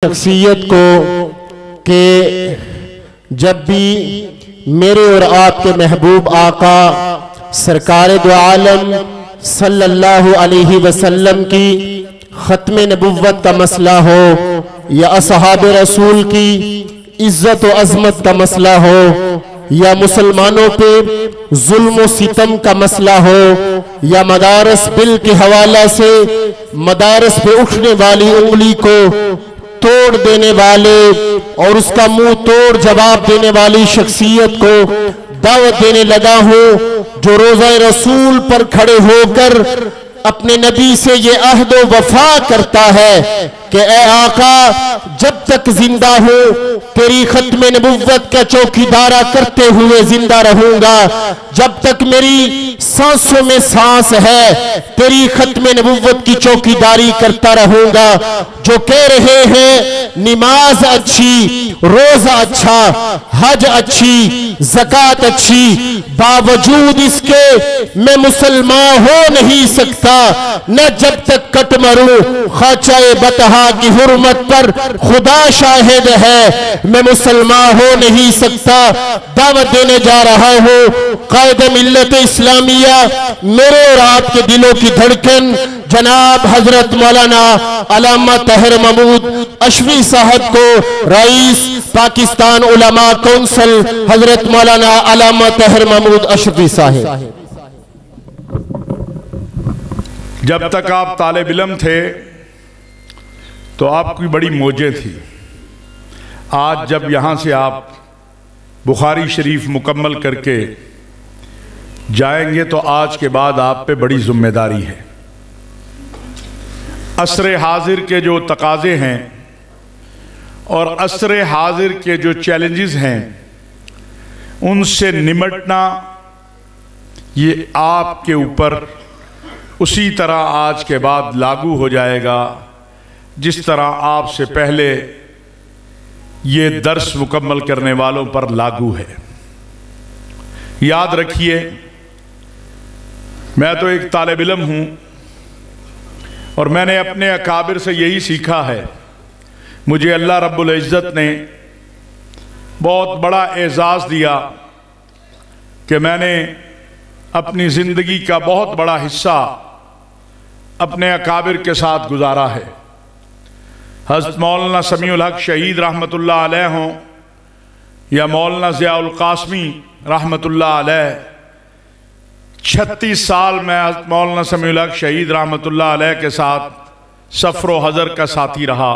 शख्सियत को कि जब भी मेरे और आपके महबूब आका सरकार दो आलम सल्लल्लाहु अलैहि वसल्लम की ख़त्म नबुव्वत का मसला हो या असहाब रसूल की इज्जत व अजमत का मसला हो या मुसलमानों पे जुल्म व सितम का मसला हो या मदारस बिल के हवाला से मदारस पे उठने वाली उंगली को तोड़ देने वाले और उसका मुंह तोड़ जवाब देने वाली शख्सियत को दावत देने लगा हूं जो रोज़ा रसूल पर खड़े होकर अपने नबी से ये अहद व वफा करता है कि ए आका जब तक जिंदा हूं तेरी खत्म नबुव्वत का चौकीदारा करते हुए जिंदा रहूंगा, जब तक मेरी सांसों में सांस है तेरी खत्म नबुव्वत की चौकीदारी करता रहूंगा। जो कह रहे हैं नमाज अच्छी, रोजा अच्छा, हज अच्छी, ज़कात अच्छी, बावजूद इसके मैं मुसलमान हो नहीं सकता, न जब तक कट मरूं खाचाए बतहा की हुर्मत पर खुदा शाहिद है मैं मुसलमान हो नहीं सकता। दावत देने जा रहा हूं कायदे मिल्लत इस्लामिया मेरे और आपके दिलों की धड़कन जनाब हजरत मौलाना अल्लामा ताहिर महमूद अशफी साहब को रईस पाकिस्तान उलमा कौंसिल हजरत मौलाना अल्लामा ताहिर महमूद अशफी साहब। जब तक आप तालिब इल्म थे तो आपकी बड़ी मौजें थी। आज जब यहाँ से आप बुखारी शरीफ मुकम्मल करके जाएंगे तो आज के बाद आप पे बड़ी जिम्मेदारी है। असरे हाजिर के जो तकाजे हैं और असरे हाजिर के जो चैलेंजेस हैं उनसे निमटना ये आपके ऊपर उसी तरह आज के बाद लागू हो जाएगा जिस तरह आपसे पहले ये दर्स मुकम्मल करने वालों पर लागू है। याद रखिए मैं तो एक तालिब इल्म हूँ और मैंने अपने अकाबिर से यही सीखा है। मुझे अल्लाह रब्बुल इज़्ज़त ने बहुत बड़ा एजाज़ दिया कि मैंने अपनी ज़िंदगी का बहुत बड़ा हिस्सा अपने अकाबिर के साथ गुजारा है। हज़रत मौलाना समीउल हक शहीद रहमतुल्लाह अलैह हों या मौलाना ज़ियाउल क़ासमी रहमतुल्लाह अलैह, 36 साल मैं हज़रत मौलाना समीउल हक शहीद रहमतुल्लाह अलैह के साथ सफ़र व हज़र का साथी रहा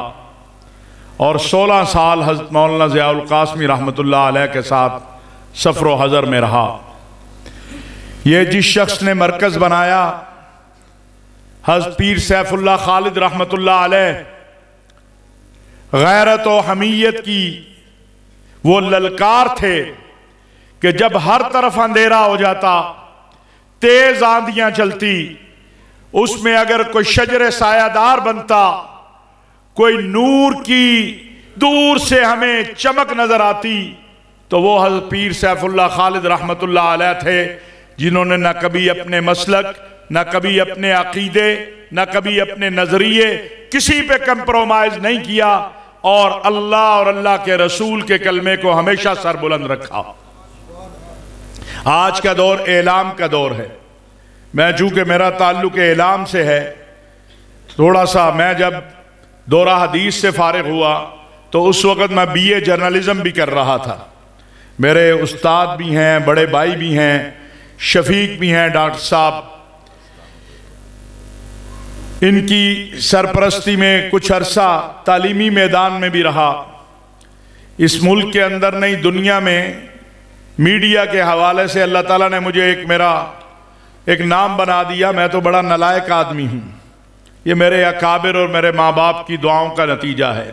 और 16 साल हज़रत मौलाना ज़ियाउल क़ासमी रहमतुल्लाह अलैह के साथ सफ़र व हज़र में रहा। ये जिस शख्स ने मरकज़ बनाया हज़रत पीर सैफुल्लाह खालिद रहमतुल्लाह अलैह, गैरत और हमीयत की वो ललकार थे कि जब हर तरफ अंधेरा हो जाता, तेज आंधियां चलती, उसमें अगर कोई शजरे सायादार बनता, कोई नूर की दूर से हमें चमक नजर आती, तो वो हज़रत पीर सैफुल्लाह खालिद रहमतुल्लाह अलैह थे जिन्होंने न कभी अपने मसलक, न कभी अपने अकीदे, न कभी अपने नजरिए किसी पे कंप्रोमाइज नहीं किया और अल्लाह और अल्लाह के रसूल के कलमे को हमेशा सरबुलंद रखा। आज का दौर एलाम का दौर है। मैं चूंकि मेरा ताल्लुक एलाम से है, थोड़ा सा मैं जब दौरा हदीस से फारिग हुआ तो उस वक़्त मैं BA जर्नलिज्म भी कर रहा था। मेरे उस्ताद भी हैं, बड़े भाई भी हैं, शफीक भी हैं डॉक्टर साहब, इनकी सरपरस्ती में कुछ अरसा तालीमी मैदान में भी रहा। इस मुल्क के अंदर नहीं दुनिया में मीडिया के हवाले से अल्लाह ताला ने मुझे एक नाम बना दिया। मैं तो बड़ा नालायक आदमी हूँ। ये मेरे अकाबिर और मेरे माँ बाप की दुआओं का नतीजा है।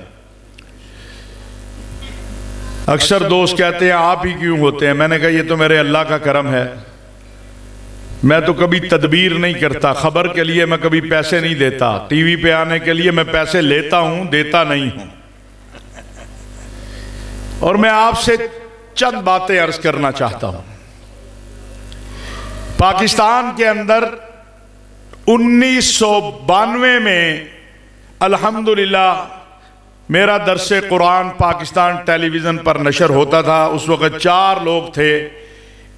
अक्सर दोस्त कहते हैं आप ही क्यों होते हैं, मैंने कहा ये तो मेरे अल्लाह का करम है। मैं तो कभी तदबीर नहीं करता, खबर के लिए मैं कभी पैसे नहीं देता, टीवी पे आने के लिए मैं पैसे लेता हूं, देता नहीं हूं। और मैं आपसे चंद बातें अर्ज करना चाहता हूं। पाकिस्तान के अंदर 1992 में अल्हम्दुलिल्लाह मेरा दरसे कुरान पाकिस्तान टेलीविज़न पर नशर होता था। उस वक़्त 4 लोग थे,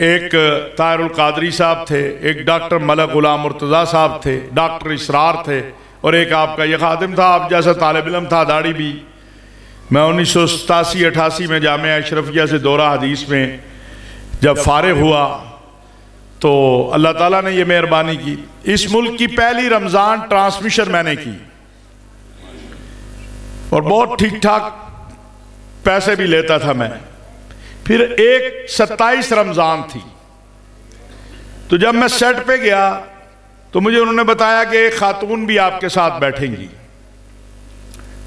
एक ताहिरुल कादरी साहब थे, एक डॉक्टर मलक गुलाम मुर्तज़ा साहब थे, डॉक्टर इसरार थे, और एक आपका ये खादिम था, आप जैसा तालिब इल्म था, दाढ़ी भी। मैं 1987-88 में जामिया अशरफिया से दौरा हदीस में जब फारिग हुआ तो अल्लाह ताला ने ये मेहरबानी की, इस मुल्क की पहली रमज़ान ट्रांसमिशन मैंने की और बहुत ठीक ठाक पैसे भी लेता था मैं। फिर एक 27 रमज़ान थी, तो जब मैं सेट पे गया तो मुझे उन्होंने बताया कि एक खातून भी आपके साथ बैठेंगी।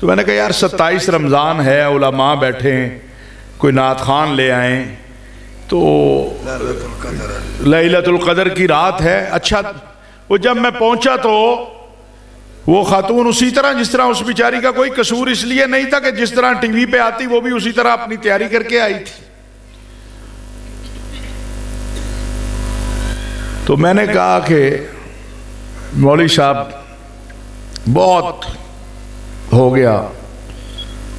तो मैंने कहा यार 27 रमज़ान है, उलमा बैठे हैं, कोई नात खान ले आए, तो लैलतुल क़द्र की रात है। अच्छा, वो जब मैं पहुंचा तो वो खातून उसी तरह, जिस तरह उस बेचारी का कोई कसूर इसलिए नहीं था कि जिस तरह टीवी पे आती वो भी उसी तरह अपनी तैयारी करके आई थी। तो मैंने कहा कि मौलवी साहब बहुत हो गया,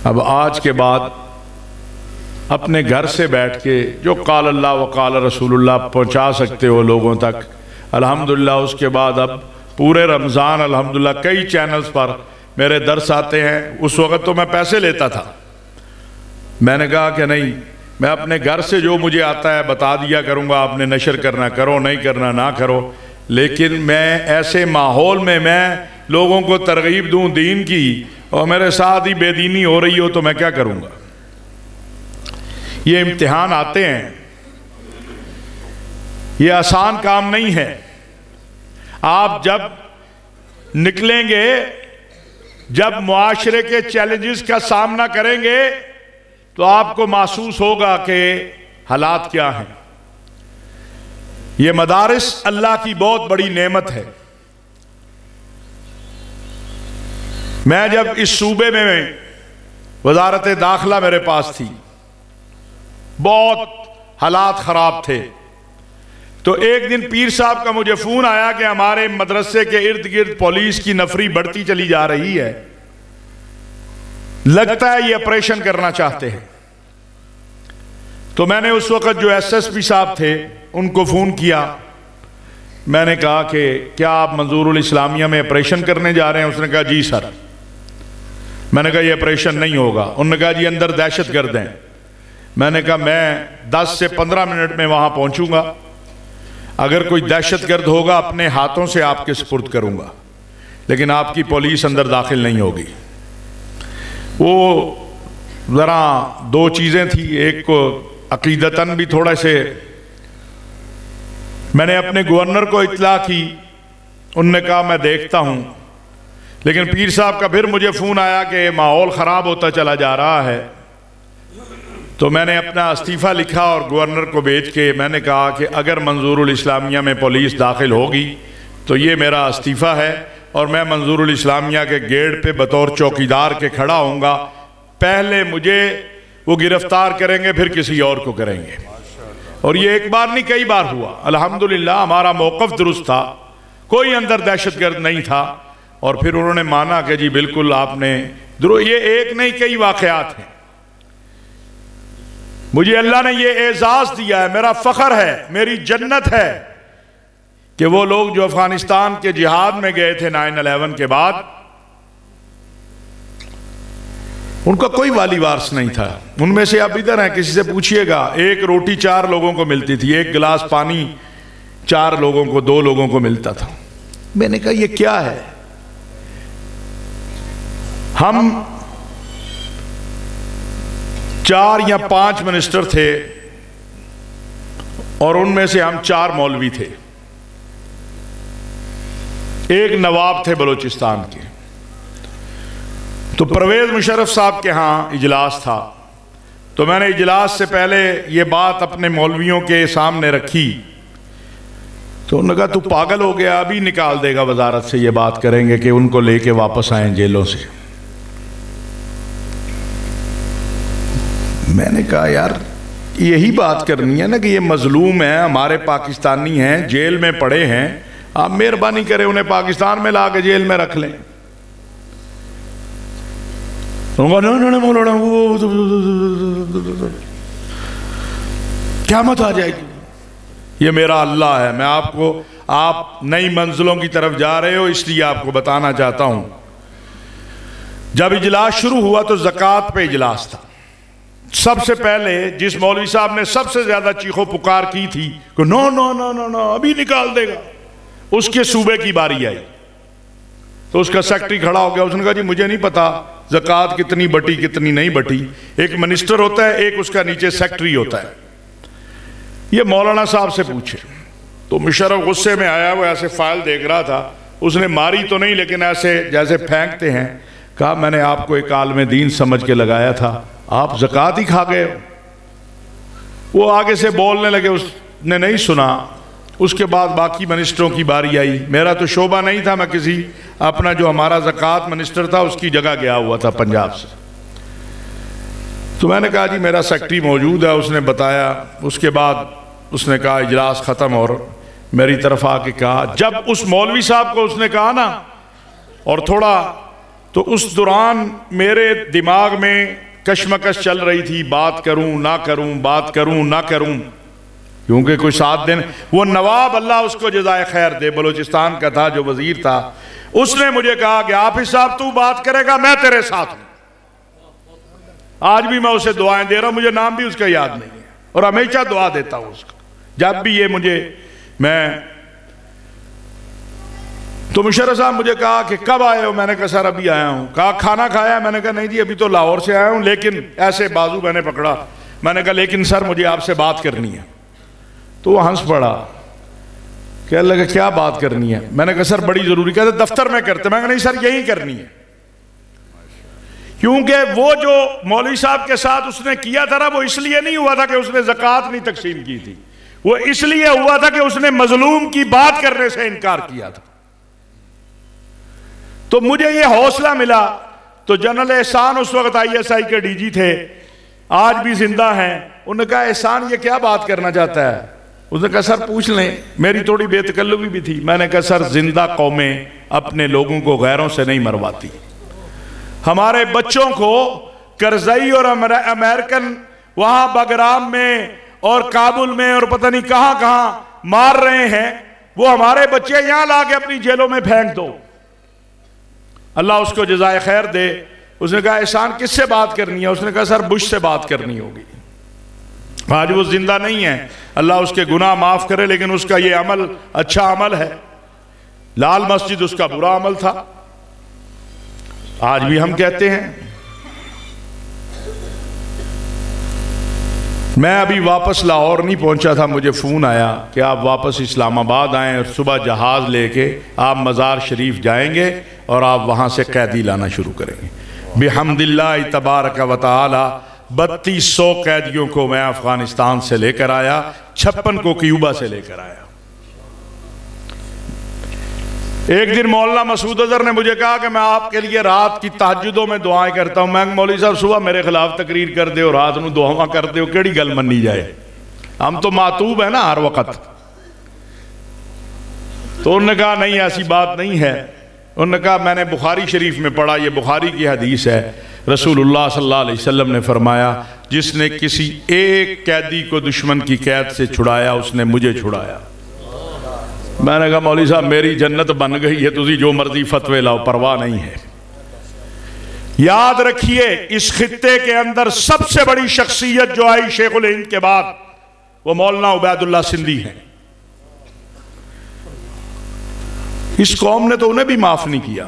अब आज के बाद अपने घर से बैठ के जो काल अल्लाह व काल रसूलुल्लाह पहुंचा सकते हो लोगों तक, अल्हम्दुलिल्लाह। उसके बाद अब पूरे रमज़ान अल्हम्दुलिल्लाह कई चैनल्स पर मेरे दर्स आते हैं। उस वक़्त तो मैं पैसे लेता था। मैंने कहा कि नहीं, मैं अपने घर से जो मुझे आता है बता दिया करूँगा, आपने नशर करना करो, नहीं करना ना करो, लेकिन मैं ऐसे माहौल में मैं लोगों को तरगीब दूँ दीन की और मेरे साथ ही बेदीनी हो रही हो तो मैं क्या करूँगा। ये इम्तिहान आते हैं, ये आसान काम नहीं है। आप जब निकलेंगे, जब मुआशरे के चैलेंजेस का सामना करेंगे तो आपको महसूस होगा कि हालात क्या हैं। ये मदारिस अल्लाह की बहुत बड़ी नेमत है। मैं जब इस सूबे में वजारत दाखिला मेरे पास थी, बहुत हालात ख़राब थे, तो एक दिन पीर साहब का मुझे फ़ोन आया कि हमारे मदरसे के इर्द गिर्द पुलिस की नफरी बढ़ती चली जा रही है, लगता है ये ऑपरेशन करना चाहते हैं। तो मैंने उस वक़्त जो SSP साहब थे उनको फ़ोन किया। मैंने कहा कि क्या आप मंजूरुल इस्लामिया में ऑपरेशन करने जा रहे हैं? उसने कहा जी सर। मैंने कहा ये ऑपरेशन नहीं होगा। उन्होंने कहा जी अंदर दहशतगर्द हैं। मैंने कहा मैं 10 से 15 मिनट में वहाँ पहुँचूँगा, अगर कोई दहशतगर्द होगा अपने हाथों से आपके सुपुर्द करूँगा, लेकिन आपकी पुलिस अंदर दाखिल नहीं होगी। वो ज़रा 2 चीज़ें थी, एक को अकीदतन भी थोड़ा से मैंने अपने गवर्नर को इत्तला की, उनने कहा मैं देखता हूँ, लेकिन पीर साहब का फिर मुझे फ़ोन आया कि माहौल ख़राब होता चला जा रहा है। तो मैंने अपना इस्तीफ़ा लिखा और गवर्नर को भेज के मैंने कहा कि अगर मंजूरुल इस्लामिया में पुलिस दाखिल होगी तो ये मेरा इस्तीफ़ा है और मैं मंजूरुल इस्लामिया के गेट पे बतौर चौकीदार के खड़ा होऊंगा। पहले मुझे वो गिरफ्तार करेंगे, फिर किसी और को करेंगे। और ये एक बार नहीं कई बार हुआ। अल्हम्दुलिल्लाह हमारा मौक़िफ़ दुरुस्त था, कोई अंदर दहशतगर्द नहीं था, और फिर उन्होंने माना कि जी बिल्कुल आपने ये एक नहीं कई वाक़यात हैं। मुझे अल्लाह ने ये एजाज़ दिया है, मेरा फ़ख्र है, मेरी जन्नत है कि वो लोग जो अफगानिस्तान के जिहाद में गए थे 9/11 के बाद, उनका कोई वाली वारस नहीं था। उनमें से आप इधर हैं, किसी से पूछिएगा, एक रोटी 4 लोगों को मिलती थी, एक गिलास पानी 4 लोगों को, 2 लोगों को मिलता था। मैंने कहा ये क्या है? हम 4 या 5 मिनिस्टर थे और उनमें से हम 4 मौलवी थे, एक नवाब थे बलूचिस्तान के। तो परवेज़ मुशर्रफ साहब के यहाँ इजलास था, तो मैंने इजलास से पहले ये बात अपने मौलवियों के सामने रखी। तो उन्होंने कहा तू पागल हो गया, अभी निकाल देगा वजारत से, ये बात करेंगे कि उनको लेके वापस आए जेलों से। मैंने कहा यार यही बात करनी है ना कि ये मजलूम है, हमारे पाकिस्तानी हैं, जेल में पड़े हैं, आप मेहरबानी करें उन्हें पाकिस्तान में ला के जेल में रख लें। मौलाना वो क्या मत आ जाएगी। ये मेरा अल्लाह है। मैं आपको, आप नई मंजिलों की तरफ जा रहे हो इसलिए आपको बताना चाहता हूं। जब इजलास शुरू हुआ तो ज़कात पे इजलास था। सबसे पहले जिस मौलवी साहब ने सबसे ज्यादा चीखो पुकार की थी कि no no no no no अभी निकाल देगा, उसके सूबे की बारी आई तो उसका सेक्रेटरी खड़ा हो गया। उसने कहा जी मुझे नहीं पता ज़कात कितनी बटी कितनी नहीं बटी। एक मिनिस्टर होता है, एक उसका नीचे सेक्रेटरी होता है, ये मौलाना साहब से पूछे। तो मुशर्रफ गुस्से में आया, वो ऐसे फाइल देख रहा था। उसने मारी तो नहीं लेकिन ऐसे जैसे फेंकते हैं, कहा मैंने आपको एक आलिम दीन समझ के लगाया था, आप ज़कात ही खा गए। वो आगे से बोलने लगे, उसने नहीं सुना। उसके बाद बाकी मिनिस्टरों की बारी आई। मेरा तो शोबा नहीं था, मैं किसी अपना जो हमारा ज़कात मिनिस्टर था उसकी जगह गया हुआ था पंजाब से। तो मैंने कहा जी मेरा सेक्रेटरी मौजूद है। उसने बताया। उसके बाद उसने कहा इजलास ख़त्म, और मेरी तरफ आके कहा, जब उस मौलवी साहब को उसने कहा ना और थोड़ा, तो उस दौरान मेरे दिमाग में कशमकश चल रही थी, बात करूं ना करूं, बात करूं ना करूं, क्योंकि कोई 7 दिन वो नवाब, अल्लाह उसको जज़ाए खैर दे, बलूचिस्तान का था जो वजीर था, उसने मुझे कहा कि हाफिज साहब तू बात करेगा मैं तेरे साथ हूं। आज भी मैं उसे दुआएं दे रहा हूं, मुझे नाम भी उसका याद नहीं है और हमेशा दुआ देता हूं उसका जब भी ये मुझे मैं। तो मुशर्रफ साहब मुझे कहा कि कब आए हो? मैंने कहा सर अभी आया हूं। कहा खाना खाया? मैंने कहा नहीं जी अभी तो लाहौर से आया हूं, लेकिन ऐसे बाजू मैंने पकड़ा। मैंने कहा लेकिन सर मुझे आपसे बात करनी है। तो वो हंस पड़ा, कहने लगा क्या बात करनी है? मैंने कहा सर बड़ी जरूरी। कहते दफ्तर में करते। मैं कहा नहीं सर यही करनी है, क्योंकि वो जो मौलवी साहब के साथ उसने किया था ना, वो इसलिए नहीं हुआ था कि उसने ज़कात नहीं तकसीम की थी, वो इसलिए हुआ था कि उसने मजलूम की बात करने से इनकार किया था। तो मुझे ये हौसला मिला। तो जनरल एहसान उस वक्त ISI के DG थे, आज भी जिंदा हैं। उन्होंने कहा एहसान ये क्या बात करना चाहता है? उसने कहा सर पूछ लें। मेरी थोड़ी बेतकल्लुफी भी थी। मैंने कहा सर जिंदा कौमें अपने लोगों को गैरों से नहीं मरवाती। हमारे बच्चों को करजई और अमेरिकन वहां बगराम में और काबुल में और पता नहीं कहां कहां मार रहे हैं, वो हमारे बच्चे यहां लाके अपनी जेलों में फेंक दो, अल्लाह उसको जज़ाए खैर दे। उसने कहा एहसान किससे बात करनी है? उसने कहा सर बुश से बात करनी होगी। आज वो जिंदा नहीं है, अल्लाह उसके गुनाह माफ करे, लेकिन उसका ये अमल अच्छा अमल है। लाल मस्जिद उसका बुरा अमल था, आज भी हम कहते हैं। मैं अभी वापस लाहौर नहीं पहुंचा था, मुझे फ़ोन आया कि आप वापस इस्लामाबाद आएँ और सुबह जहाज़ लेके आप मज़ार शरीफ जाएंगे और आप वहाँ से कैदी लाना शुरू करेंगे। बिहम्दिल्लाह तबारक व तआला 3200 कैदियों को मैं अफ़गानिस्तान से लेकर आया, 56 को क्यूबा से लेकर आया। एक दिन मौलाना मसूद अजहर ने मुझे कहा कि मैं आपके लिए रात की तहज्जुदों में दुआएं करता हूं। मैं मौलवी साहब सुबह मेरे खिलाफ तकरीर कर दे और रात को दुआवां कर दे, केड़ी गल मनी जाए? हम तो मातूब है ना हर वक्त। तो उन्होंने कहा नहीं ऐसी बात नहीं है। उन्होंने कहा मैंने बुखारी शरीफ में पढ़ा, ये बुखारी की हदीस है, रसूलुल्लाह सल्लल्लाहु अलैहि वसल्लम ने फरमाया जिसने किसी एक कैदी को दुश्मन की कैद से छुड़ाया उसने मुझे छुड़ाया। मैंने कहा मौलवी साहब मेरी जन्नत बन गई है, तुझी जो मर्जी फतवे लाओ, परवाह नहीं है। याद रखिए इस खित्ते के अंदर सबसे बड़ी शख्सियत जो आई शेखुल हिंद के बाद, वो मौलाना उबैदुल्लाह सिंधी हैं। इस कौम ने तो उन्हें भी माफ नहीं किया।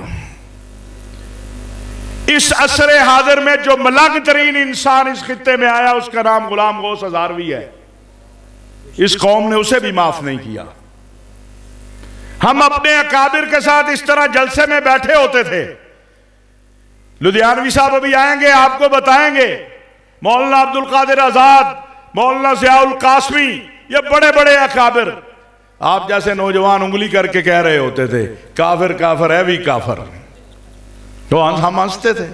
इस असरे हाजिर में जो मलंग तरीन इंसान इस खित्ते में आया उसका नाम गुलाम गौस हज़ारवी है। इस कौम ने उसे भी माफ नहीं किया। हम अपने अकाबिर के साथ इस तरह जलसे में बैठे होते थे। लुधियानवी साहब अभी आएंगे, आपको बताएंगे। मौलाना अब्दुल कादिर आजाद, मौलाना ज़ियाउल कासमी, ये बड़े बड़े अकाबिर, आप जैसे नौजवान उंगली करके कह रहे होते थे काफिर काफिर है भी काफिर, तो हम हंसते थे।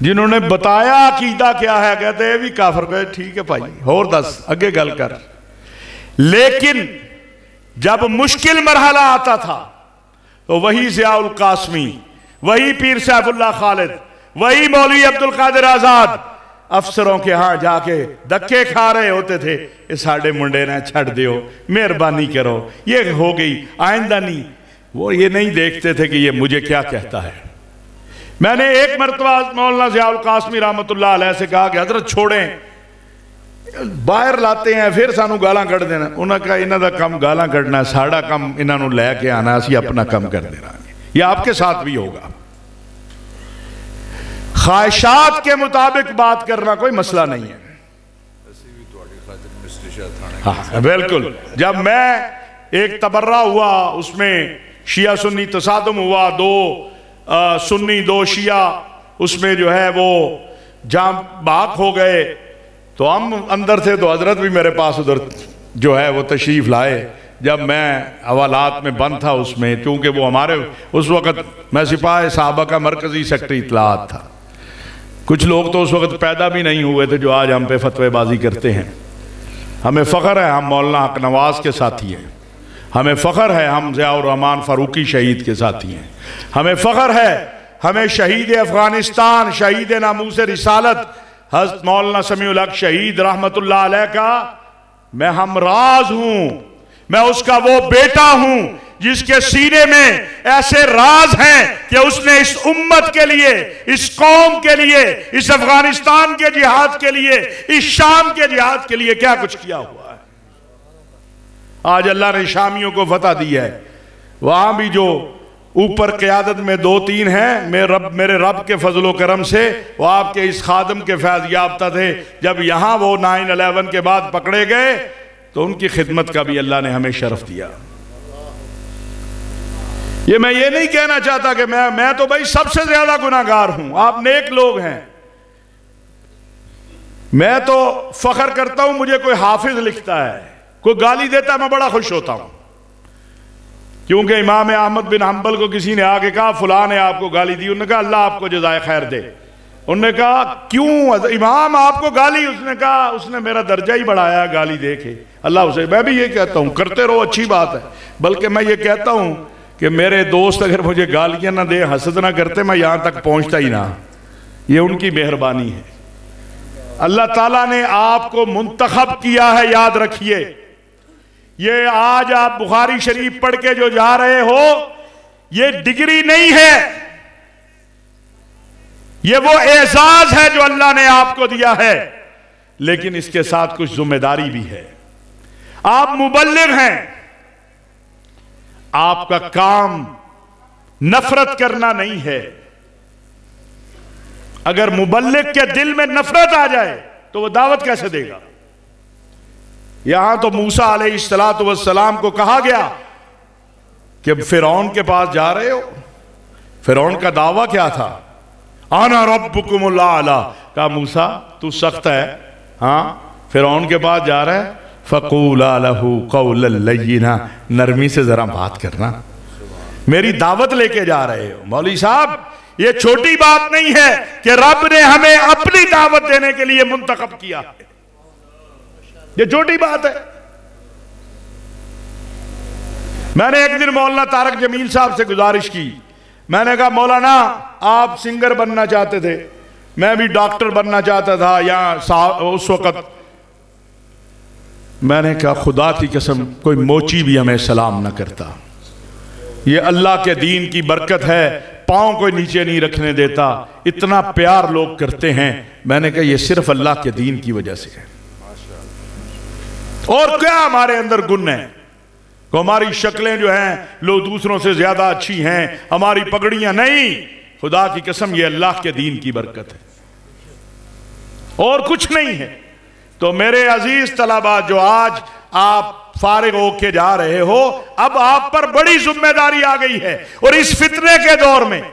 जिन्होंने बताया अकीदा क्या है कहते हैं भी काफिर। कहे ठीक है भाई होर दस अगे गल कर। लेकिन जब मुश्किल मरहला आता था तो वही ज़ियाउल कासमी, वही पीर सैफुल्लाह खालिद, वही मौलवी अब्दुल कादिर आजाद अफसरों के यहाँ जाके धक्के खा रहे होते थे, ये साढ़े मुंडे ने छड़ दियो, मेहरबानी करो, ये हो गई, आइंदा नहीं। वो ये नहीं देखते थे कि ये मुझे क्या कहता है। मैंने एक मरतबा मौलाना ज़ियाउल कासमी रहमतुल्लाह अलैह से कहा कि हजरत छोड़ें, बाहर लाते हैं फिर सानू गालां कढ़ देना। उन्होंने कहा इन्हां दा काम गालां कढ़ना, साड़ा काम इन्हां नूं लैके आना, असीं अपना काम कर देना। यह आपके साथ भी होगा। ख्वाहिशात के मुताबिक बात करना कोई मसला नहीं है। हाँ बिल्कुल। जब मैं एक तबर्रा हुआ, उसमें शिया सुन्नी तसादुम हुआ, दो सुन्नी दो शिया उसमें जो है वो जाम बाग हो गए, तो हम अंदर थे, तो हजरत भी मेरे पास उधर जो है वो तशरीफ लाए। जब मैं हवालात में बंद था उसमें, क्योंकि वो हमारे उस वक़्त मैं सिपाही साहबा का मरकजी सेक्रेटरी इत्तलात था। कुछ लोग तो उस वक़्त पैदा भी नहीं हुए थे जो आज हम पे फतवेबाजी करते हैं। हमें फ़ख्र है हम मौलाना हक नवाज़ के साथी हैं, हमें फ़ख्र है हम ज़ियाउर रहमान फ़ारूकी शहीद के साथी हैं, हमें फ़ख्र है हमें शहीद अफ़गानिस्तान, शहीद नामूस रिसालत हज़रत मौलाना समीउल हक शहीद रहमतुल्लाह अलैह का मैं हमराज हूँ। मैं उसका वो बेटा हूँ जिसके सीने में ऐसे राज हैं कि उसने इस उम्मत के लिए, इस कौम के लिए, इस अफगानिस्तान के जिहाद के लिए, इस शाम के जिहाद के लिए क्या कुछ किया हुआ है। आज अल्लाह ने शामियों को फतह दी है। वहां भी जो ऊपर क़यादत में दो तीन हैं, मेरे रब के फजलो करम से वो आपके इस खादम के फैज़ याफ्ता थे। जब यहाँ वो 9/11 के बाद पकड़े गए तो उनकी खिदमत का भी अल्लाह ने हमें शरफ दिया। ये मैं ये नहीं कहना चाहता कि मैं तो भाई सबसे ज्यादा गुनाहगार हूं, आप नेक लोग हैं। मैं तो फख्र करता हूं, मुझे कोई हाफिज लिखता है, कोई गाली देता है, मैं बड़ा खुश होता हूं। क्योंकि इमाम अहमद बिन हम्बल को किसी ने आके कहा फलां ने आपको गाली दी, उन्होंने कहा अल्लाह आपको जज़ाए खैर दे। उन्होंने कहा क्यों इमाम आपको गाली? उसने कहा उसने मेरा दर्जा ही बढ़ाया गाली दे के, अल्लाह उसे। मैं भी ये कहता हूँ करते रहो, अच्छी बात है, बल्कि मैं ये कहता हूँ कि मेरे दोस्त अगर मुझे गालियां ना दे, हसद ना करते, मैं यहां तक पहुंचता ही ना। ये उनकी मेहरबानी है। अल्लाह ताला ने आपको मुंतखब किया है, याद रखिए। ये आज आप बुखारी शरीफ पढ़ के जो जा रहे हो, ये डिग्री नहीं है, ये वो एजाज है जो अल्लाह ने आपको दिया है। लेकिन इसके साथ कुछ जिम्मेदारी भी है। आप मुबल्लिग हैं, आपका काम नफरत करना नहीं है। अगर मुबल्लिग के दिल में नफरत आ जाए तो वह दावत कैसे देगा? यहां तो मूसा अलैहिस्सलातु वस्सलाम को कहा गया कि फिरौन के पास जा रहे हो। फिरौन का दावा क्या था? आना रब्बुकुमुल आला। कहा मूसा तू सख्त है, हाँ फिरौन के पास जा रहा है, फ़क़ूला लहू क़ौलन लय्यिना, नरमी से जरा बात करना, मेरी दावत लेके जा रहे हो। मौलवी साहब ये छोटी बात नहीं है कि रब ने हमें अपनी दावत देने के लिए मुंतखब किया है, ये छोटी बात है। मैंने एक दिन मौलाना तारक जमील साहब से गुजारिश की, मैंने कहा मौलाना आप सिंगर बनना चाहते थे, मैं भी डॉक्टर बनना चाहता था, या उस वक्त मैंने कहा खुदा की कसम कोई मोची भी हमें सलाम ना करता। ये अल्लाह के दीन की बरकत है, पांव कोई नीचे नहीं रखने देता, इतना प्यार लोग करते हैं। मैंने कहा ये सिर्फ अल्लाह के दीन की वजह से है, और क्या हमारे अंदर गुण है? तो हमारी शक्लें जो हैं लोग दूसरों से ज्यादा अच्छी हैं, हमारी पगड़ियां नहीं, खुदा की कसम ये अल्लाह के दीन की बरकत है और कुछ नहीं है। तो मेरे अजीज तलबा जो आज आप फारिग होके जा रहे हो, अब आप पर बड़ी जिम्मेदारी आ गई है। और इस फितने के दौर में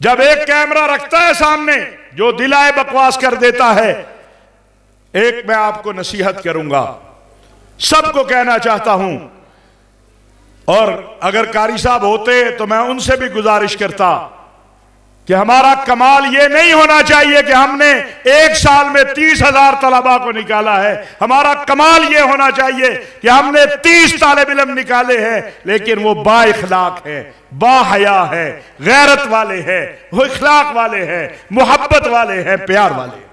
जब एक कैमरा रखता है सामने जो दिलाए बकवास कर देता है, एक मैं आपको नसीहत करूंगा, सबको कहना चाहता हूं, और अगर कारी साहब होते तो मैं उनसे भी गुजारिश करता कि हमारा कमाल ये नहीं होना चाहिए कि हमने एक साल में 30,000 तलबा को निकाला है। हमारा कमाल ये होना चाहिए कि हमने 30 तालिब इल्म निकाले हैं, लेकिन वो बाइखलाक है, बाहया है, गैरत वाले हैं, वो इखलाक वाले हैं, मोहब्बत वाले हैं, प्यार वाले हैं।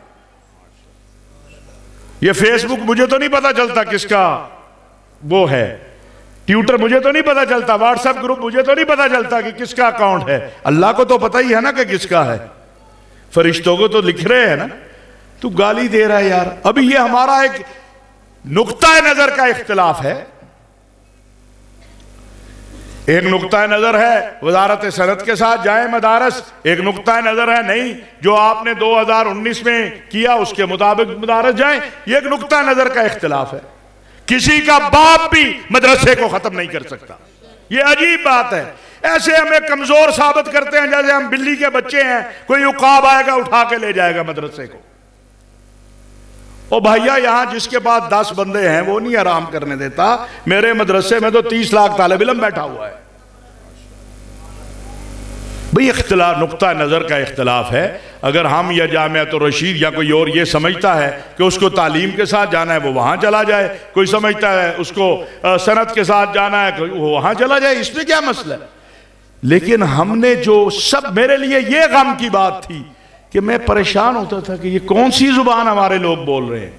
ये फेसबुक मुझे तो नहीं पता चलता किसका वो है, ट्विटर मुझे तो नहीं पता चलता, व्हाट्सएप ग्रुप मुझे तो नहीं पता चलता कि किसका अकाउंट है। अल्लाह को तो पता ही है ना कि किसका है, फरिश्तों को तो लिख रहे हैं ना। तू गाली दे रहा है यार। अभी ये हमारा एक नुक्ता नजर का इख्तिलाफ है। एक नुक्ता नजर है वजारत सनत के साथ जाए मदारस, एक नुक्ता नजर है नहीं जो आपने 2019 में किया उसके मुताबिक मदारस जाए। ये एक नुक्ता नजर का इख्तिलाफ है। किसी का बाप भी मदरसे को खत्म नहीं कर सकता। ये अजीब बात है। ऐसे हमें कमजोर साबित करते हैं जैसे हम बिल्ली के बच्चे हैं, कोई उकाब आएगा उठा के ले जाएगा मदरसे को। ओ भैया, यहां जिसके पास 10 बंदे हैं वो नहीं आराम करने देता। मेरे मदरसे में तो 30 लाख तालिब इल्म बैठा हुआ है। भाई इख्तिलाफ नुक्ता नजर का इख्तिलाफ है। अगर हम या जामियात रशीद या कोई और ये समझता है कि उसको तालीम के साथ जाना है वो वहां चला जाए, कोई समझता है उसको सनत के साथ जाना है वो वहां चला जाए, इसमें क्या मसला है। लेकिन हमने जो सब, मेरे लिए ये गम की बात थी कि मैं परेशान होता था कि ये कौन सी जुबान हमारे लोग बोल रहे हैं।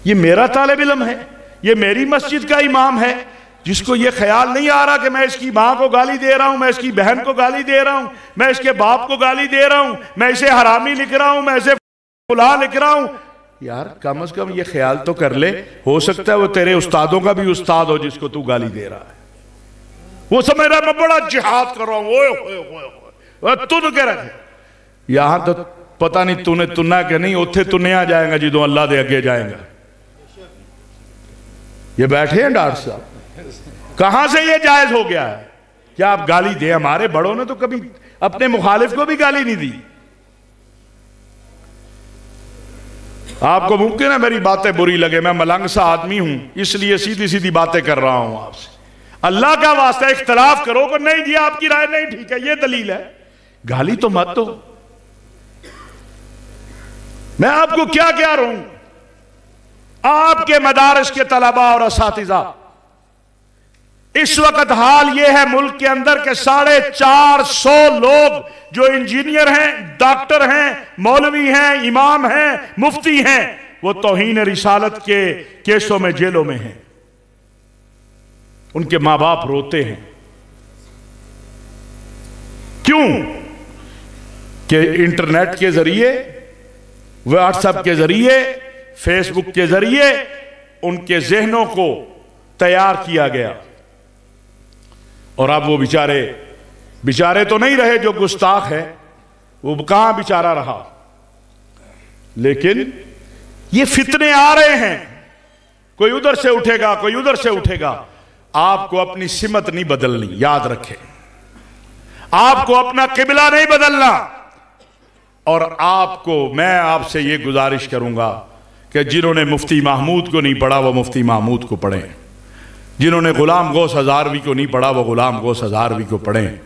ये मेरा तालिब इल्म है, ये मेरी मस्जिद का इमाम है, जिसको ये ख्याल नहीं आ रहा कि मैं इसकी माँ को गाली दे रहा हूं, मैं इसकी बहन को गाली दे रहा हूं, मैं इसके बाप को गाली दे रहा हूं, मैं इसे हरामी लिख रहा हूं, मैं इसे फुला लिख रहा हूं। यार कम से कम ये ख्याल तो कर ले, हो सकता है वो तेरे उस्तादों का भी उस्ताद हो जिसको तू गाली दे रहा है। वो समझ रहा है मैं बड़ा जिहाद कर रहा हूं, तुन के रखे। यहां तो पता नहीं तूने तुना के नहीं, उत्थे तुनिया जाएगा जिदों अल्लाह दे अगे जाएगा। ये बैठे हैं डॉक्टर साहब, कहां से ये जायज हो गया है? क्या आप गाली दे? हमारे बड़ों ने तो कभी अपने मुखालिफ को भी गाली नहीं दी। आपको मुमकिन है मेरी बातें बुरी लगे, मैं मलंग सा आदमी हूं इसलिए सीधी सीधी बातें कर रहा हूं आपसे। अल्लाह का वास्ता इख्तलाफ करो को नहीं दिया, आपकी राय नहीं ठीक है, ये दलील है, गाली तो मत दो। मैं आपको क्या कह रहा हूं, आपके मदारिस के तलबा और असातिज़ा, इस वक्त हाल यह है मुल्क के अंदर के 450 लोग जो इंजीनियर हैं, डॉक्टर हैं, मौलवी हैं, इमाम हैं, मुफ्ती हैं, वो तौहीन रिसालत के केसों में जेलों में हैं। उनके मां बाप रोते हैं। क्यों? कि इंटरनेट के जरिए, व्हाट्सएप के जरिए, फेसबुक के जरिए उनके जहनों को तैयार किया गया। और अब वो बेचारे तो नहीं रहे जो गुस्ताख है, वो कहां बेचारा रहा। लेकिन ये फितने आ रहे हैं, कोई उधर से उठेगा, कोई उधर से उठेगा। आपको अपनी सिमत नहीं बदलनी, याद रखें, आपको अपना किबला नहीं बदलना। और आपको मैं आपसे ये गुजारिश करूंगा कि जिन्होंने मुफ्ती महमूद को नहीं पढ़ा वो मुफ्ती महमूद को पढ़ें, जिन्होंने गुलाम गौस हज़ारवी को नहीं पढ़ा वो गुलाम गौस हज़ारवी को पढ़ें,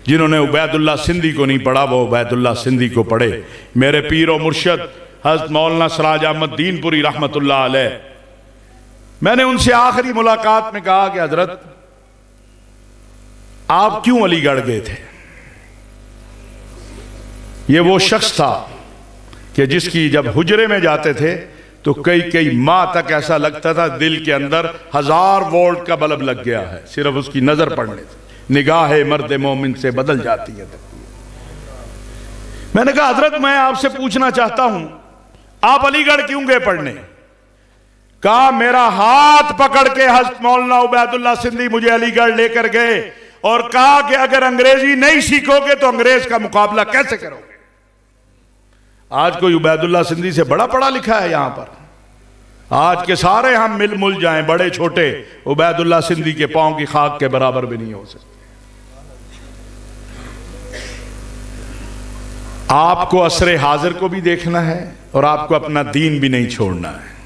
जिन्होंने उबैदुल्ला सिंधी को नहीं पढ़ा वो उबैदुल्ला सिंधी को पढ़े। मेरे पीर और मुर्शद हज़रत मौलाना सराज अहमद दीनपुरी रहमतुल्लाह अलैह, मैंने उनसे आखिरी मुलाकात में कहा कि हजरत आप क्यों अलीगढ़ गए थे? ये वो शख्स था कि जिसकी जब हुजरे में जाते थे तो कई माह तक ऐसा लगता था दिल के अंदर 1000 वोल्ट का बल्ब लग गया है, सिर्फ उसकी नजर पड़ने से। निगाह मर्द मोमिन से बदल जाती है। मैंने कहा हजरत मैं आपसे पूछना चाहता हूं आप अलीगढ़ क्यों गए पढ़ने? कहा मेरा हाथ पकड़ के हज़रत मौलाना उबैदुल्ला सिंधी मुझे अलीगढ़ लेकर गए और कहा कि अगर अंग्रेजी नहीं सीखोगे तो अंग्रेज का मुकाबला कैसे करोगे? आज कोई उबैदुल्ला सिंधी से बड़ा पढ़ा लिखा है यहां पर? आज के सारे हम मिल मुल जाएं, बड़े छोटे, उबैदुल्ला सिंधी के पांव की खाक के बराबर भी नहीं हो सकते। आपको असरे हाजिर को भी देखना है और आपको अपना दीन भी नहीं छोड़ना है।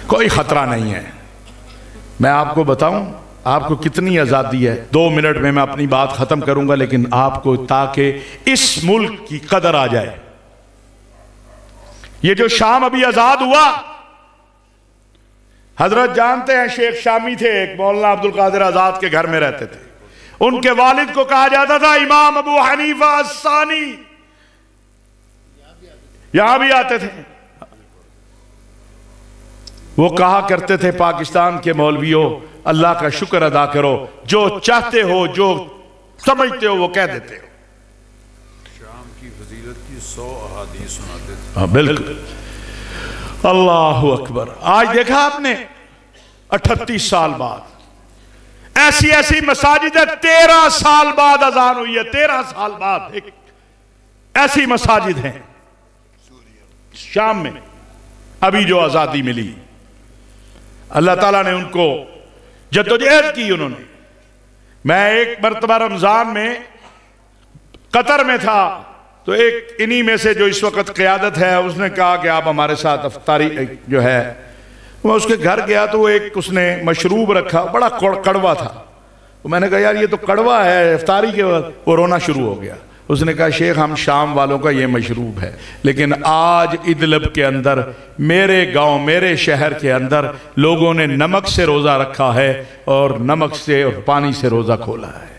कोई खतरा नहीं है। मैं आपको बताऊं, आपको कितनी आज़ादी है। 2 मिनट में मैं अपनी बात ख़त्म करूंगा, लेकिन आपको ताकि इस मुल्क की कदर आ जाए। ये जो शाम अभी आज़ाद हुआ, हजरत जानते हैं शेख शामी थे, एक मौलाना अब्दुल कादिर आज़ाद के घर में रहते थे। उनके वालिद को कहा जाता था इमाम अबू हनीफा अस्सानी, यहां भी आते थे। वो कहा करते थे पाकिस्तान के मौलवियों, अल्लाह का शुक्र अदा करो, जो चाहते हो, जो समझते हो वो कह देते हो। शाम की फजीलत की 100 अहादीस सुनाते थे। हाँ बिल्कुल, अल्लाह अकबर। आज देखा आपने 38 साल बाद ऐसी ऐसी मसाजिद है, 13 साल बाद अजान हुई है, 13 साल बाद एक ऐसी मसाजिद हैं शाम में अभी जो आजादी मिली। अल्लाह ताला ने उनको जद्दोजहद की उन्होंने। मैं एक मरतबा रमजान में कतर में था, तो एक इन्हीं में से जो इस वक्त क़यादत है उसने कहा कि आप हमारे साथ अफ्तारी जो है। मैं उसके घर गया तो वो एक उसने मशरूब रखा, बड़ा कड़वा था। तो मैंने कहा यार ये तो कड़वा है, इफ्तारी के बाद वो रोना शुरू हो गया। उसने कहा शेख हम शाम वालों का ये मशरूब है, लेकिन आज इदलब के अंदर, मेरे गांव मेरे शहर के अंदर लोगों ने नमक से रोज़ा रखा है और नमक से और पानी से रोज़ा खोला है।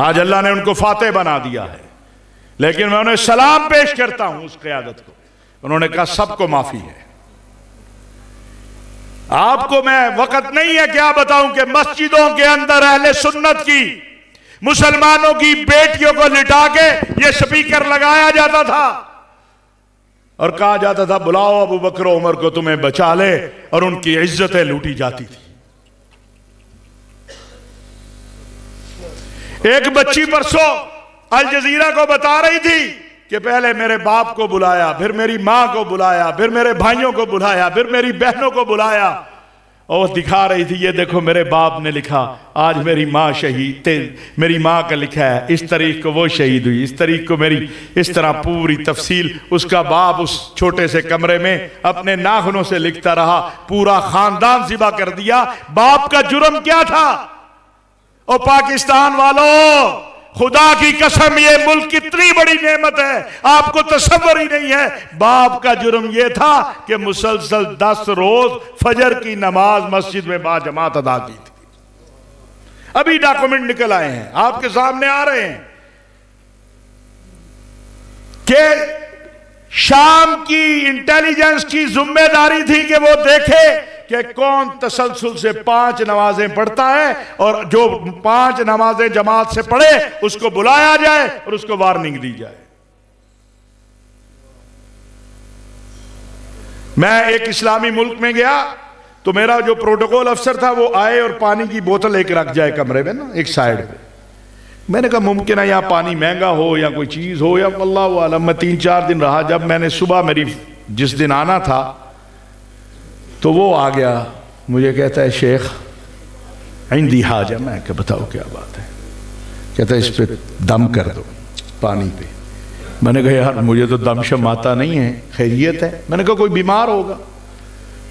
आज अल्लाह ने उनको फातेह बना दिया है, लेकिन मैं उन्हें सलाम पेश करता हूं उस क़यादत को। उन्होंने कहा सबको माफी है। आपको मैं वक्त नहीं है क्या बताऊं कि मस्जिदों के अंदर अहले सुन्नत की, मुसलमानों की बेटियों को लिटा के ये स्पीकर लगाया जाता था और कहा जाता था बुलाओ अबू बकर उमर को तुम्हें बचा ले, और उनकी इज्जतें लूटी जाती थी। एक बच्ची परसों अल जजीरा को बता रही थी कि पहले मेरे बाप को बुलाया, फिर मेरी मां को बुलाया, फिर मेरे भाइयों को बुलाया, फिर मेरी बहनों को बुलाया, और दिखा रही थी ये देखो मेरे बाप ने लिखा, आज मेरी माँ शहीद, मेरी माँ का लिखा है इस तारीख को वो शहीद हुई, इस तारीख को मेरी, इस तरह पूरी तफसील। उसका बाप उस छोटे से कमरे में अपने नाखूनों से लिखता रहा, पूरा खानदान ज़िबा कर दिया। बाप का जुर्म क्या था? और पाकिस्तान वालों, खुदा की कसम ये मुल्क कितनी बड़ी नेमत है, आपको तसव्वुर ही नहीं है। बाप का जुर्म यह था कि मुसलसल 10 रोज फजर की नमाज मस्जिद में बाजमात अदा की थी। अभी डॉक्यूमेंट निकल आए हैं, आपके सामने आ रहे हैं कि शाम की इंटेलिजेंस की जिम्मेदारी थी कि वो देखे कि कौन तसलसल से 5 नमाजें पढ़ता है, और जो 5 नमाजें जमात से पढ़े उसको बुलाया जाए और उसको वार्निंग दी जाए। मैं एक इस्लामी मुल्क में गया तो मेरा जो प्रोटोकॉल अफसर था वो आए और पानी की बोतल एक रख जाए कमरे में ना, एक साइड पे। मैंने कहा मुमकिन है यहाँ पानी महंगा हो या कोई चीज हो, या अल्लाह आलम। मैं 3-4 दिन रहा। जब मैंने सुबह मेरी जिस दिन आना था तो वो आ गया, मुझे कहता है शेख इंदी हाजा। मैं क्या बताओ क्या बात है? कहता है इस पे दम कर दो पानी पे। मैंने कहा यार मुझे तो दम शम आता नहीं है, खैरियत है? मैंने कहा कोई बीमार होगा?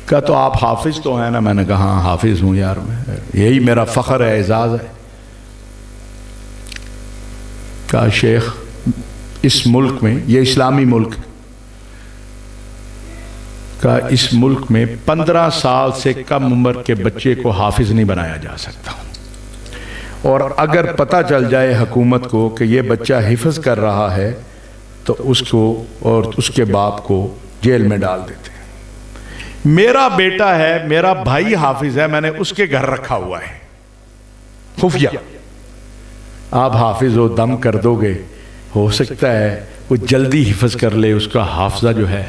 कहा तो आप हाफिज तो हैं ना? मैंने कहा हाँ हाफिज हूँ यार, मैं यही मेरा फख्र है, एजाज है। कहा शेख इस मुल्क में, ये इस्लामी मुल्क का, इस मुल्क में 15 साल से कम उम्र के बच्चे को हाफिज नहीं बनाया जा सकता, और अगर पता चल जाए हुकूमत को कि ये बच्चा हिफ्ज कर रहा है तो उसको और उसके बाप को जेल में डाल देते हैं। मेरा बेटा है, मेरा भाई हाफिज है, मैंने उसके घर रखा हुआ है खुफिया। आप हाफिज हो, दम कर दोगे, हो सकता है वो जल्दी हिफ्ज कर ले, उसका हाफजा जो है।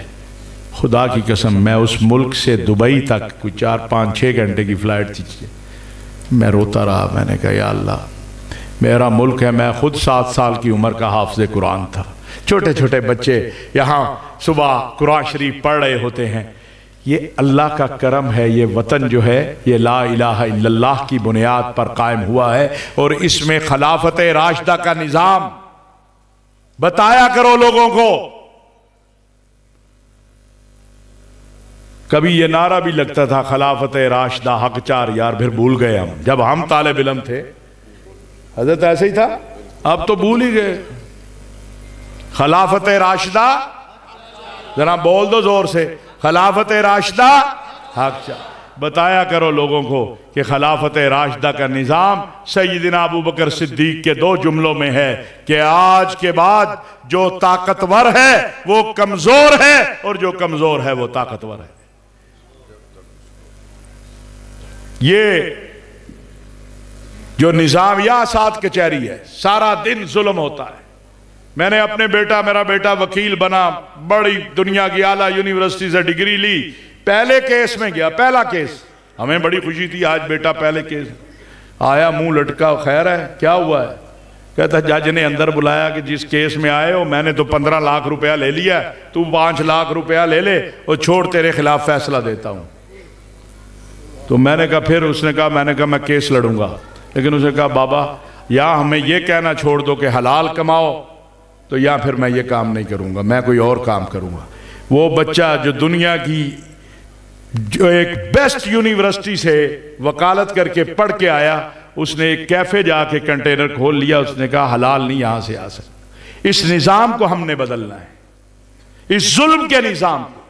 खुदा की कसम मैं उस मुल्क से दुबई तक कोई 4-5-6 घंटे की फ्लाइट थी, मैं रोता रहा। मैंने कहा या अल्लाह मेरा मुल्क है, मैं खुद 7 साल की उम्र का हाफिज कुरान था। छोटे छोटे बच्चे यहाँ सुबह कुरान शरीफ पढ़ रहे होते हैं। ये अल्लाह का करम है, ये वतन जो है ये ला इलाहा इल्लल्लाह की बुनियाद पर कायम हुआ है, और इसमें खिलाफत राशिदा का निज़ाम बताया करो लोगों को। कभी ये नारा भी लगता था खिलाफत राशिदा हक चार यार, फिर भूल गए हम जब हम तालिब इल्म थे। हजरत ऐसे ही था, अब तो भूल ही गए। खिलाफत राशिदा, जरा बोल दो जोर से, खिलाफत राशिदा हक चार। बताया करो लोगों को कि खिलाफत राशिदा का निज़ाम सैयदना अबू बकर सिद्दीक के 2 जुमलों में है कि आज के बाद जो ताकतवर है वो कमजोर है और जो कमजोर है वो ताकतवर है। ये जो निज़ाम या साथ कचहरी है, सारा दिन जुल्म होता है। मैंने अपने मेरा बेटा वकील बना, बड़ी दुनिया की आला यूनिवर्सिटी से डिग्री ली, पहले केस में गया, पहला केस, हमें बड़ी खुशी थी आज बेटा पहले केस आया, मुंह लटका, खैर है क्या हुआ है? कहता जज ने अंदर बुलाया कि जिस केस में आए हो मैंने तो 15 लाख रुपया ले लिया, तू 5 लाख रुपया ले ले और छोड़, तेरे खिलाफ फैसला देता हूं। तो मैंने कहा, फिर उसने कहा, मैंने कहा मैं केस लड़ूंगा, लेकिन उसने कहा बाबा या हमें यह कहना छोड़ दो कि हलाल कमाओ, तो या फिर मैं ये काम नहीं करूंगा, मैं कोई और काम करूंगा। वो बच्चा जो दुनिया की जो एक बेस्ट यूनिवर्सिटी से वकालत करके पढ़ के आया, उसने एक कैफे जाके कंटेनर खोल लिया, उसने कहा हलाल नहीं यहां से आ सकता। इस निजाम को हमने बदलना है, इस जुल्म के निजाम को,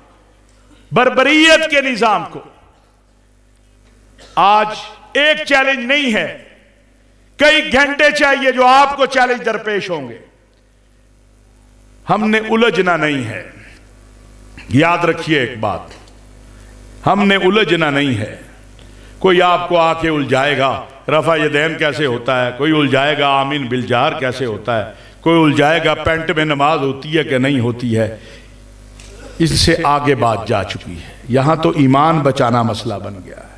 बर्बरियत के निजाम को। आज एक चैलेंज नहीं है, कई घंटे चाहिए जो आपको चैलेंज दरपेश होंगे। हमने उलझना नहीं है, याद रखिए एक बात, हमने उलझना नहीं है। कोई आपको आके उलझाएगा रफा यदैन कैसे होता है, कोई उलझाएगा आमीन बिलजार कैसे होता है, कोई उलझाएगा पेंट में नमाज होती है कि नहीं होती है। इससे आगे बात जा चुकी है। यहां तो ईमान बचाना मसला बन गया है।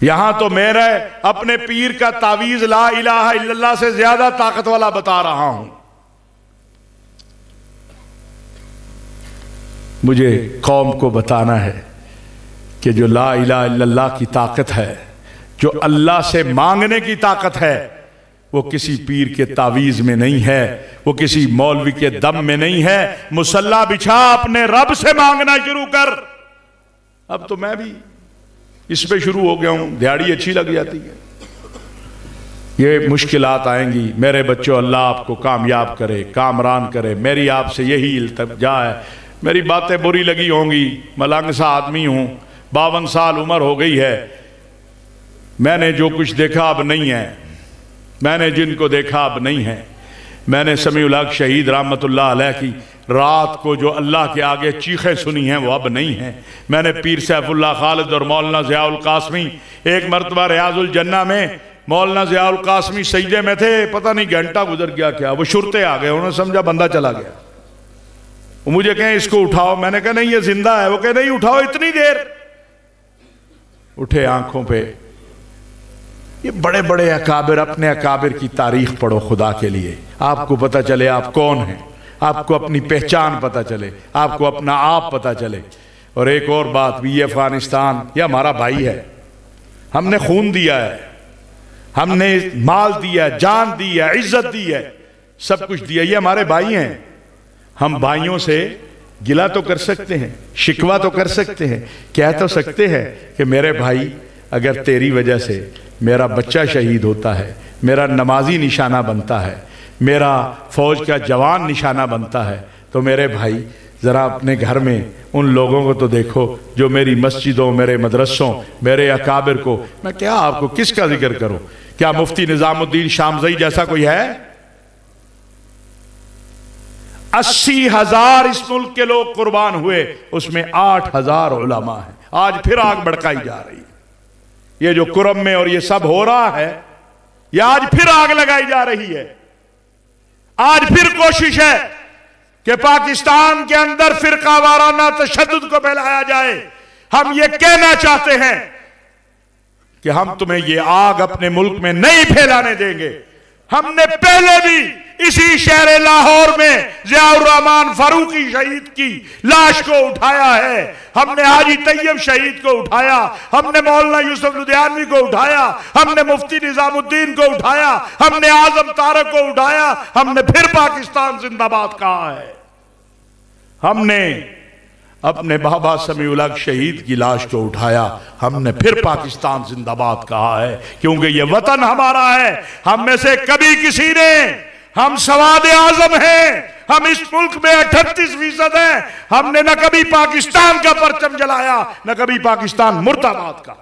यहां तो मेरे अपने पीर का तावीज ला इलाहा इल्लल्लाह से ज्यादा ताकत वाला बता रहा हूं। मुझे कौम को बताना है कि जो ला इलाहा इल्लल्लाह की ताकत है, जो अल्लाह से मांगने की ताकत है, वो किसी पीर के तावीज में नहीं है, वो किसी मौलवी के दम में नहीं है। मुसल्ला बिछा, अपने रब से मांगना शुरू कर। अब तो मैं भी इस पे शुरू हो गया हूं, दिहाड़ी अच्छी लग जाती है। ये मुश्किलात आएंगी, मेरे बच्चों अल्लाह आपको कामयाब करे, कामरान करे, मेरी आपसे यही इल्तिजा है। मेरी बातें बुरी लगी होंगी, मलंग सा आदमी हूं, 52 साल उम्र हो गई है, मैंने जो कुछ देखा अब नहीं है, मैंने जिनको देखा अब नहीं है। मैंने समीउल हक शहीद रहमतुल्लाह अलैह की रात को जो अल्लाह के आगे चीखें सुनी हैं वो अब नहीं है। मैंने पीर सैफुल्लाह खालिद और मौलाना ज़ियाउल कासमी, एक मरतबा रियाजुल जन्ना में मौलाना ज़ियाउल कासमी सजदे में थे, पता नहीं घंटा गुजर गया क्या, वो शुरते आ गए, उन्होंने समझा बंदा चला गया। वो मुझे कहें इसको उठाओ, मैंने कहा नहीं ये जिंदा है। वो कहे नहीं उठाओ, इतनी देर उठे, आंखों पे ये बड़े बड़े अकाबिर, अपने अकाबिर की तारीख पढ़ो खुदा के लिए, आपको पता चले आप कौन हैं, आपको अपनी पहचान पता चले, आपको अपना आप पता चले। और एक और बात भी, ये अफगानिस्तान ये हमारा भाई है, हमने खून दिया है, हमने माल दिया है, जान दी है, इज्जत दी है, सब कुछ दिया, ये हमारे भाई हैं। हम भाइयों से गिला तो कर सकते हैं, शिकवा तो कर सकते हैं, कह तो सकते हैं कि मेरे भाई अगर तेरी वजह से मेरा बच्चा शहीद होता है, मेरा नमाजी निशाना बनता है, मेरा फौज का जवान निशाना बनता है, तो मेरे भाई ज़रा अपने घर में उन लोगों को तो देखो जो मेरी मस्जिदों, मेरे मदरसों, मेरे अकाबिर को, मैं क्या आपको किसका जिक्र करूं? क्या मुफ्ती निज़ामुद्दीन शामज़ई जैसा कोई है? 80,000 इस मुल्क के लोग कुर्बान हुए, उसमें 8,000 उलमा हैं। आज फिर आग भड़काई जा रही है। ये जो कुरम में और ये सब हो रहा है, ये आज फिर आग लगाई जा रही है। आज फिर कोशिश है कि पाकिस्तान के अंदर फिरका वाराना तशद्दुद को फैलाया जाए। हम ये कहना चाहते हैं कि हम तुम्हें ये आग अपने मुल्क में नहीं फैलाने देंगे। हमने पहले भी इसी शहर लाहौर में ज़ियाउर रहमान फारूकी शहीद की लाश को उठाया है, हमने हाजी तैयब शहीद को उठाया, हमने मौलाना यूसुफ लुधियानवी को उठाया, हमने मुफ्ती निजामुद्दीन को उठाया, हमने आजम तारक को उठाया, हमने फिर पाकिस्तान जिंदाबाद कहा है। हमने अपने बाबा समीउल हक शहीद की लाश को उठाया, हमने फिर पाकिस्तान जिंदाबाद कहा है, क्योंकि ये वतन हमारा है। हम में से कभी किसी ने, हम सवाद आजम हैं, हम इस मुल्क में 38% हैं, हमने न कभी पाकिस्तान का परचम जलाया न कभी पाकिस्तान मुर्दाबाद का।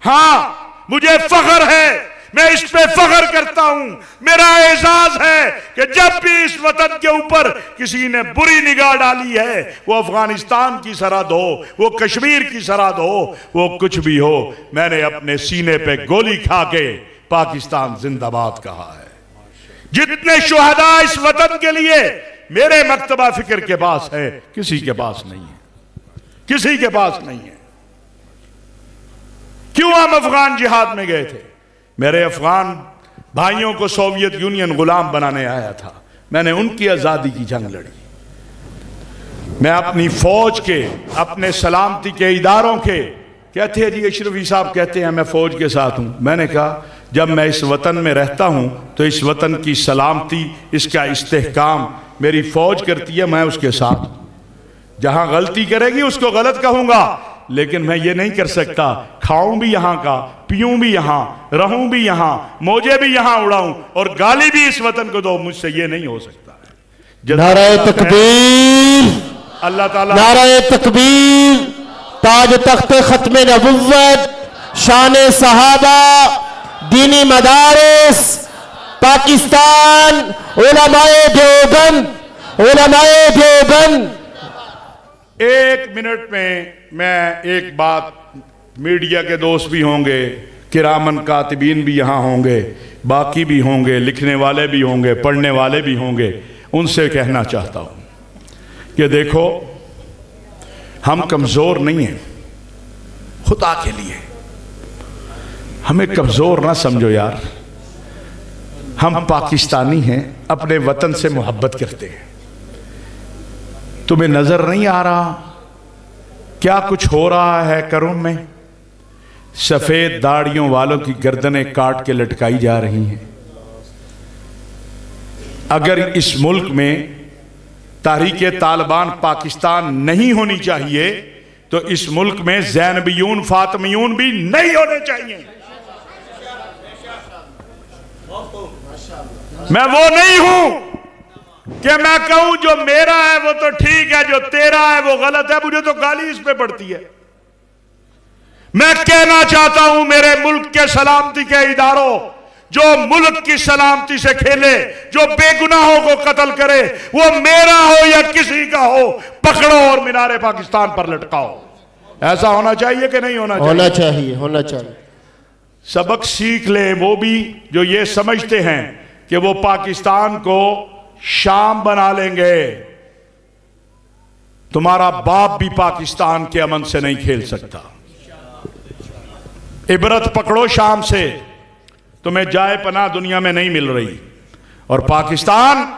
हाँ, मुझे फख्र है, मैं इस पे फख्र करता हूं, मेरा एजाज है कि जब भी इस वतन के ऊपर किसी ने बुरी निगाह डाली है, वो अफगानिस्तान की सरहद हो, वो कश्मीर की सरहद हो, वो कुछ भी हो, मैंने अपने सीने पे गोली खा के पाकिस्तान जिंदाबाद कहा है। जितने शुहदा इस वतन के लिए मेरे मक्तबा फिक्र के पास है, किसी के पास नहीं है, किसी के पास नहीं है। क्यों हम अफगान जिहाद में गए थे? मेरे अफगान भाइयों को सोवियत यूनियन गुलाम बनाने आया था, मैंने उनकी आजादी की जंग लड़ी। मैं अपनी फौज के, अपने सलामती के इदारों के, कहते हैं जी अशरफी साहब कहते हैं मैं फौज के साथ हूं। मैंने कहा जब मैं इस वतन में रहता हूं तो इस वतन की सलामती, इसका इस्तेहकाम मेरी फौज करती है, मैं उसके साथ। जहां गलती करेगी उसको गलत कहूंगा, लेकिन मैं ये नहीं कर सकता खाऊं भी यहां का, पीऊं भी यहां, रहूं भी यहां, मौजे भी यहां उड़ाऊं और गाली भी इस वतन को दो, मुझसे ये नहीं हो सकता। नारे तकबीर, अल्लाह ताला, नारे तकबीर, ताज तख्ते खत्मे नबुव्वत, शान सहाबा, दीनी मदारिस, पाकिस्तान, उलमाए देवबंद, उलमाए देवबंद। 1 मिनट में मैं एक बात, मीडिया के दोस्त भी होंगे, किरामन कातिबीन भी यहाँ होंगे, बाकी भी होंगे, लिखने वाले भी होंगे, पढ़ने वाले भी होंगे, उनसे कहना चाहता हूँ कि देखो हम कमज़ोर नहीं हैं, खुदा के लिए हमें कमज़ोर ना समझो यार। हम पाकिस्तानी हैं, अपने वतन से मोहब्बत करते हैं। तुम्हें नजर नहीं आ रहा क्या कुछ हो रहा है करुण में? सफेद दाढ़ियों वालों की गर्दनें काट के लटकाई जा रही हैं। अगर इस मुल्क में तहरीके तालिबान पाकिस्तान नहीं होनी चाहिए तो इस मुल्क में ज़ैनबियून फातिमियून भी नहीं होने चाहिए। मैं वो नहीं हूं कि मैं कहूं जो मेरा है वो तो ठीक है, जो तेरा है वो गलत है, मुझे तो गाली इस पे पड़ती है। मैं कहना चाहता हूं मेरे मुल्क के सलामती के इदारों, जो मुल्क की सलामती से खेले, जो बेगुनाहों को कत्ल करे, वो मेरा हो या किसी का हो, पकड़ो और मीनारे पाकिस्तान पर लटकाओ। ऐसा होना चाहिए कि नहीं होना चाहिए? होना चाहिए, होना चाहिए। सबक सीख ले वो भी जो ये समझते हैं कि वो पाकिस्तान को शाम बना लेंगे। तुम्हारा बाप भी पाकिस्तान के अमन से नहीं खेल सकता। इबरत पकड़ो शाम से, तुम्हें जाए पनाह दुनिया में नहीं मिल रही। और पाकिस्तान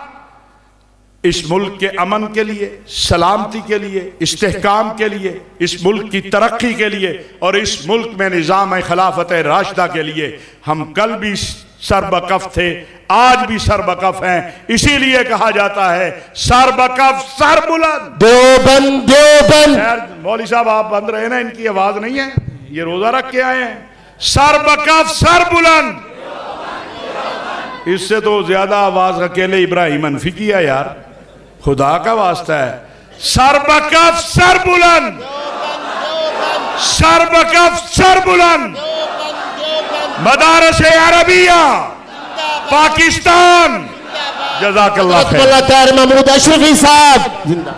इस मुल्क के अमन के लिए, सलामती के लिए, इस्तेहकाम के लिए, इस मुल्क की तरक्की के लिए और इस मुल्क में निज़ाम खिलाफत राशिदा के लिए हम कल भी सरबकफ थे, आज भी सरबकफ हैं। इसीलिए कहा जाता है सरबकफ सरबुलंद। देवबंद, देवबंद। मौलवी साहब आप बंद रहे ना, इनकी आवाज नहीं है, ये रोजा रख के आए हैं। सरबकफ सरबुलंद, इससे तो ज्यादा आवाज अकेले इब्राहिम अनफी की है यार, खुदा का वास्ता है। सरबकफ सरबुलंद, सरबकफ सरबुलंद। मदारस अरबिया पाकिस्तान। जज़ाकल्लाह खैर। महमूद अशरफी साहब जिंदा।